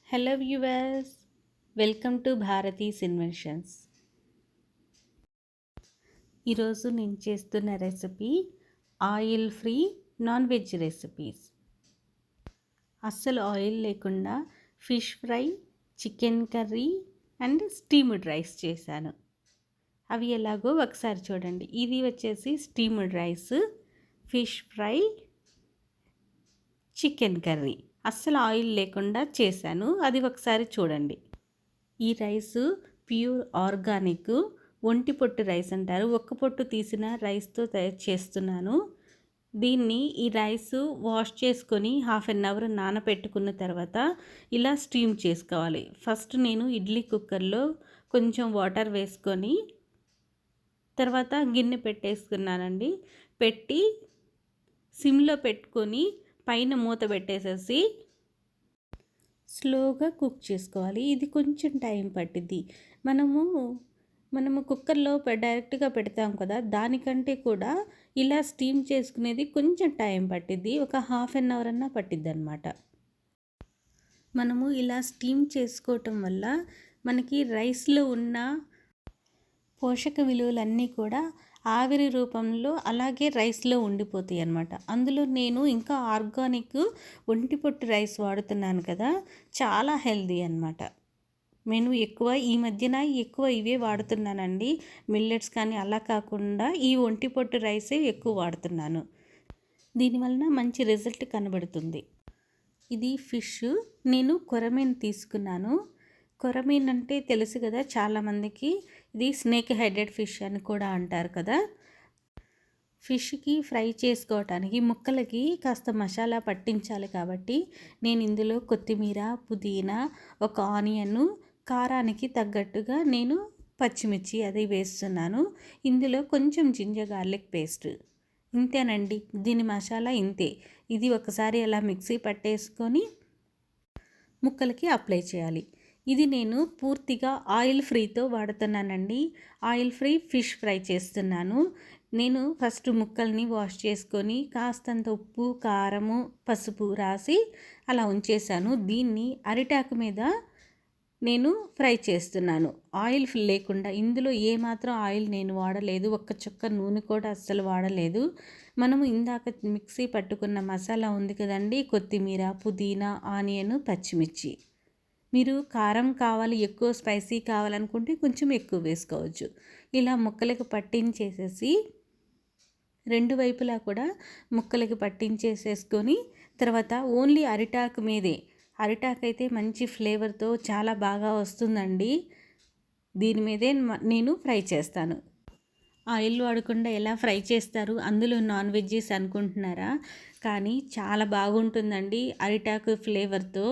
Hello viewers, welcome to Bharati's inventions. ఈరోజు నేను చేస్తున్న recipe oil free non veg recipes. అస్సలు ఆయిల్ లేకుండా fish fry, chicken curry and steamed rice చేశాను. అవి ఎలాగో ఒకసారి చూడండి. ఇది వచ్చేసి steamed rice, fish fry, chicken curry అస్సలు ఆయిల్ లేకుండా చేశాను. అది ఒకసారి చూడండి. ఈ రైసు ప్యూర్ ఆర్గానిక్ ఒంటి పొట్టు రైస్ అంటారు. ఒక్క పొట్టు తీసిన రైస్తో తయారు చేస్తున్నాను. ఈ రైసు వాష్ చేసుకొని 1/2 అవర్ నానబెట్టుకున్న తర్వాత ఇలా స్టీమ్ చేసుకోవాలి. ఫస్ట్ నేను ఇడ్లీ కుక్కర్లో కొంచెం వాటర్ వేసుకొని తర్వాత గిన్నె పెట్టేసుకున్నానండి. పెట్టి సిమ్లో పెట్టుకొని పైన మూత పెట్టేసేసి స్లోగా కుక్ చేసుకోవాలి. ఇది కొంచెం టైం పట్టిద్ది. మనము కుక్కర్లో డైరెక్ట్గా పెడతాం కదా, దానికంటే కూడా ఇలా స్టీమ్ చేసుకునేది కొంచెం టైం పట్టిద్ది. ఒక 1/2 అవర్ అన్నా పట్టిద్ది అనమాట. మనము ఇలా స్టీమ్ చేసుకోవటం వల్ల మనకి రైస్లో ఉన్న పోషక విలువలన్నీ కూడా ఆవిరి రూపంలో అలాగే రైస్లో ఉండిపోతాయి అన్నమాట. అందులో నేను ఇంకా ఆర్గానిక్ ఒంటిపొట్టు రైస్ వాడుతున్నాను కదా, చాలా హెల్దీ అన్నమాట. నేను ఈ మధ్యన ఎక్కువ ఇవే వాడుతున్నానండి. మిల్లెట్స్ కానీ అలా కాకుండా ఈ ఒంటిపొట్టు రైసే ఎక్కువ వాడుతున్నాను. దీనివలన మంచి రిజల్ట్ కనబడుతుంది. ఇది ఫిష్, నేను కొరమీను తీసుకున్నాను. కొరమీన్ అంటే తెలుసు కదా చాలామందికి. ఇది స్నేక్ హెడెడ్ ఫిష్ అని కూడా అంటారు కదా. ఫిష్కి ఫ్రై చేసుకోవటానికి ముక్కలకి కాస్త మసాలా పట్టించాలి కాబట్టి నేను ఇందులో కొత్తిమీర, పుదీనా, ఒక ఆనియన్, కారానికి తగ్గట్టుగా నేను పచ్చిమిర్చి అది వేస్తున్నాను. ఇందులో కొంచెం జింజర్ గార్లిక్ పేస్ట్. ఇంతేనండి, దీని మసాలా ఇంతే. ఇది ఒకసారి అలా మిక్సీ పట్టేసుకొని ముక్కలకి అప్లై చేయాలి. ఇది నేను పూర్తిగా ఆయిల్ ఫ్రీతో వాడుతున్నానండి. ఆయిల్ ఫ్రీ ఫిష్ ఫ్రై చేస్తున్నాను. నేను ఫస్ట్ ముక్కల్ని వాష్ చేసుకొని కాస్తంత ఉప్పు, కారము, పసుపు రాసి అలా ఉంచేసాను. దీన్ని అరిటాకు మీద నేను ఫ్రై చేస్తున్నాను, ఆయిల్ లేకుండా. ఇందులో ఏమాత్రం ఆయిల్ నేను వాడలేదు, ఒక్క చుక్క నూనె కూడా అస్సలు వాడలేదు. మనము ఇందాక మిక్సీ పట్టుకున్న మసాలా ఉంది కదండి, కొత్తిమీర, పుదీనా, ఆనియన్, పచ్చిమిర్చి. మీరు కారం కావాలి, ఎక్కువ స్పైసీ కావాలనుకుంటే కొంచెం ఎక్కువ వేసుకోవచ్చు. ఇలా ముక్కలకు పట్టించేసేసి రెండు వైపులా కూడా ముక్కలకి పట్టించేసేసుకొని తర్వాత ఓన్లీ అరిటాకు మీదే, అరిటాకు అయితే మంచి ఫ్లేవర్తో చాలా బాగా వస్తుందండి. దీని మీదే నేను ఫ్రై చేస్తాను. ఆయిల్ వాడకుండా ఎలా ఫ్రై చేస్తారు, అందులో నాన్ వెజ్జెస్ అనుకుంటున్నారా? కానీ చాలా బాగుంటుందండి. అరిటాకు ఫ్లేవర్తో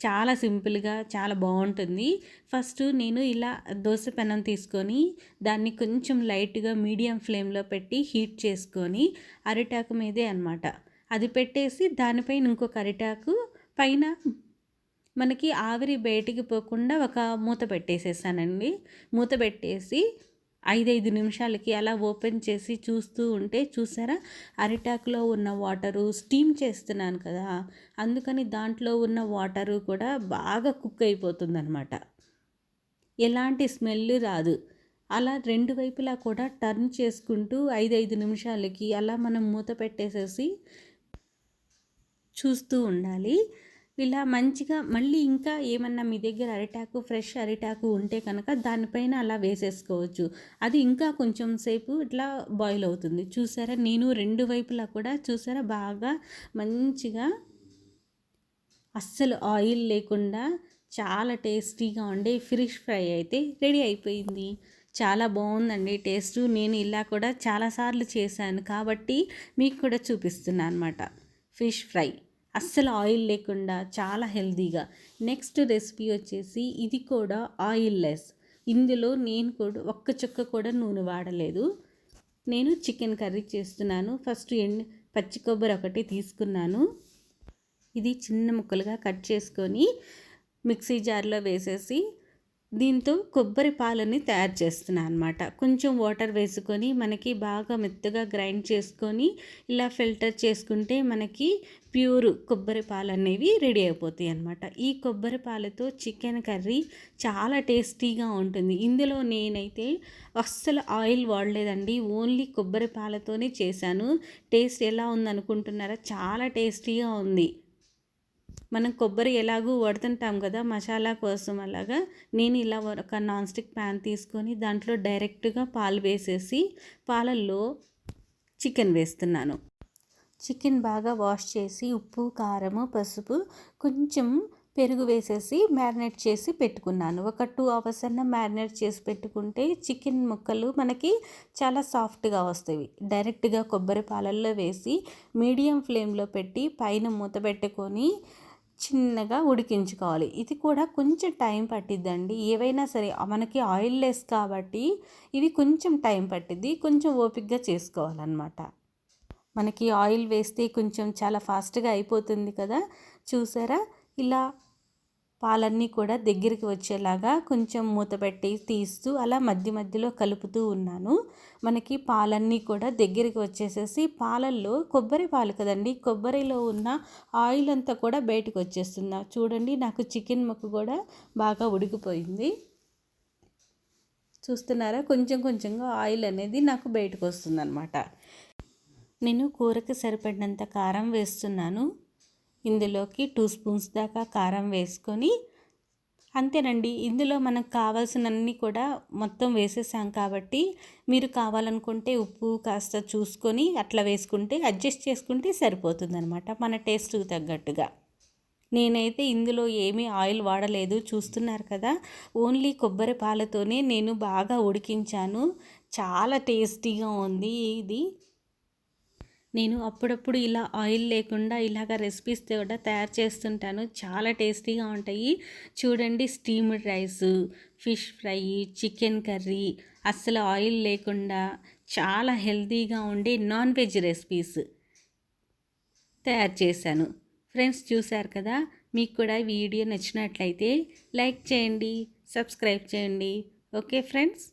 చాలా సింపుల్గా చాలా బాగుంటుంది. ఫస్ట్ నేను ఇలా దోశ పెనం తీసుకొని దాన్ని కొంచెం లైట్గా మీడియం ఫ్లేమ్లో పెట్టి హీట్ చేసుకొని అరిటాకు మీదే అన్నమాట అది పెట్టేసి దానిపైన ఇంకొక అరిటాకు పైన మనకి ఆవిరి బయటికి పోకుండా ఒక మూత పెట్టేసేసానండి. మూత పెట్టేసి 5 నిమిషాలకి అలా ఓపెన్ చేసి చూస్తూ ఉంటే చూసారా, అరిటాకులో ఉన్న వాటరు స్టీమ్ చేస్తున్నాను కదా, అందుకని దాంట్లో ఉన్న వాటరు కూడా బాగా కుక్ అయిపోతుంది అనమాట. ఎలాంటి స్మెల్ రాదు. అలా రెండు వైపులా కూడా టర్న్ చేసుకుంటూ 5 నిమిషాలకి అలా మనం మూత పెట్టేసేసి చూస్తూ ఉండాలి. ఇలా మంచిగా మళ్ళీ ఇంకా ఏమన్నా మీ దగ్గర ఫ్రెష్ అరిటాకు ఉంటే కనుక దానిపైన అలా వేసేసుకోవచ్చు. అది ఇంకా కొంచెం సేపు ఇట్లా బాయిల్ అవుతుంది. చూసారా, నేను రెండు వైపులా కూడా చూసారా బాగా మంచిగా అస్సలు ఆయిల్ లేకుండా చాలా టేస్టీగా ఉండే ఫిష్ ఫ్రై అయితే రెడీ అయిపోయింది. చాలా బాగుందండి టేస్ట్. నేను ఇలా కూడా చాలాసార్లు చేశాను కాబట్టి మీకు కూడా చూపిస్తున్నాను అనమాట. ఫిష్ ఫ్రై అస్సలు ఆయిల్ లేకుండా చాలా హెల్తీగా. నెక్స్ట్ రెసిపీ వచ్చేసి ఇది కూడా ఆయిల్ లెస్. ఇందులో నేను కూడా ఒక్క చుక్క కూడా నూనె వాడలేదు. నేను చికెన్ కర్రీ చేస్తున్నాను. ఫస్ట్ పచ్చి కొబ్బరి ఒకటి తీసుకున్నాను. ఇది చిన్న ముక్కలుగా కట్ చేసుకొని మిక్సీ జార్లో వేసేసి దీంతో కొబ్బరి పాలని తయారు చేస్తున్నాను అనమాట. కొంచెం వాటర్ వేసుకొని మనకి బాగా మెత్తగా గ్రైండ్ చేసుకొని ఇలా ఫిల్టర్ చేసుకుంటే మనకి ప్యూర్ కొబ్బరి పాలు అనేవి రెడీ అయిపోతాయి అన్నమాట. ఈ కొబ్బరి పాలతో చికెన్ కర్రీ చాలా టేస్టీగా ఉంటుంది. ఇందులో నేనైతే అస్సలు ఆయిల్ వాడలేదండి. ఓన్లీ కొబ్బరి పాలతోనే చేశాను. టేస్ట్ ఎలా ఉందనుకుంటున్నారా? చాలా టేస్టీగా ఉంది. మనం కొబ్బరి ఎలాగూ వాడుతుంటాం కదా మసాలా కోసం, అలాగా నేను ఇలా ఒక నాన్ స్టిక్ ప్యాన్ తీసుకొని దాంట్లో డైరెక్ట్గా పాలు వేసేసి పాలల్లో చికెన్ వేస్తున్నాను. చికెన్ బాగా వాష్ చేసి ఉప్పు, కారము, పసుపు, కొంచెం పెరుగు వేసేసి మ్యారినేట్ చేసి పెట్టుకున్నాను. ఒక 2 అవర్స్ అన్న మ్యారినేట్ చేసి పెట్టుకుంటే చికెన్ ముక్కలు మనకి చాలా సాఫ్ట్గా వస్తాయి. డైరెక్ట్గా కొబ్బరి పాలల్లో వేసి మీడియం ఫ్లేమ్లో పెట్టి పైన మూత పెట్టుకొని చిన్నగా ఉడికించుకోవాలి. ఇది కూడా కొంచెం టైం పట్టిద్దండి. ఏవైనా సరే మనకి ఆయిల్ లెస్ కాబట్టి ఇవి కొంచెం టైం పట్టిద్ది. కొంచెం ఓపికగా చేసుకోవాలన్నమాట. మనకి ఆయిల్ వేస్తే కొంచెం చాలా ఫాస్ట్గా అయిపోతుంది కదా. చూసారా, ఇలా పాలన్నీ కూడా దగ్గరికి వచ్చేలాగా కొంచెం మూత పెట్టి తీస్తూ అలా మధ్య మధ్యలో కలుపుతూ ఉన్నాను. మనకి పాలన్నీ కూడా దగ్గరికి వచ్చేసేసి పాలల్లో కొబ్బరి పాలు కదండి, కొబ్బరిలో ఉన్న ఆయిల్ అంతా కూడా బయటకు వచ్చేస్తుంది. చూడండి, నాకు చికెన్ ముక్క కూడా బాగా ఉడికిపోయింది. చూస్తున్నారా, కొంచెం కొంచెంగా ఆయిల్ అనేది నాకు బయటకు వస్తుందన్నమాట. నేను కూరకి సరిపడినంత కారం వేస్తున్నాను. ఇందులోకి 2 స్పూన్స్ దాకా కారం వేసుకొని అంతేనండి. ఇందులో మనకు కావాల్సినన్ని కూడా మొత్తం వేసేసాం కాబట్టి మీరు కావాలనుకుంటే ఉప్పు కాస్త చూసుకొని అట్లా వేసుకుంటే అడ్జస్ట్ చేసుకుంటే సరిపోతుందనమాట మన టేస్ట్కి తగ్గట్టుగా. నేనైతే ఇందులో ఏమీ ఆయిల్ వాడలేదు, చూస్తున్నారు కదా. ఓన్లీ కొబ్బరి పాలతోనే నేను బాగా ఉడికించాను. చాలా టేస్టీగా ఉంది ఇది. నేను అప్పుడప్పుడు ఇలా ఆయిల్ లేకుండా ఇలాగ రెసిపీస్ కూడా తయారు చేస్తుంటాను. చాలా టేస్టీగా ఉంటాయి. చూడండి, steamed rice, fish fry, chicken curry, అస్సలు ఆయిల్ లేకుండా చాలా హెల్తీగా ఉండే నాన్ వెజ్ రెసిపీస్ తయారు చేశాను. ఫ్రెండ్స్, చూశారు కదా. మీకు కూడా వీడియో నచ్చినట్లయితే లైక్ చేయండి, సబ్స్క్రైబ్ చేయండి. Okay friends.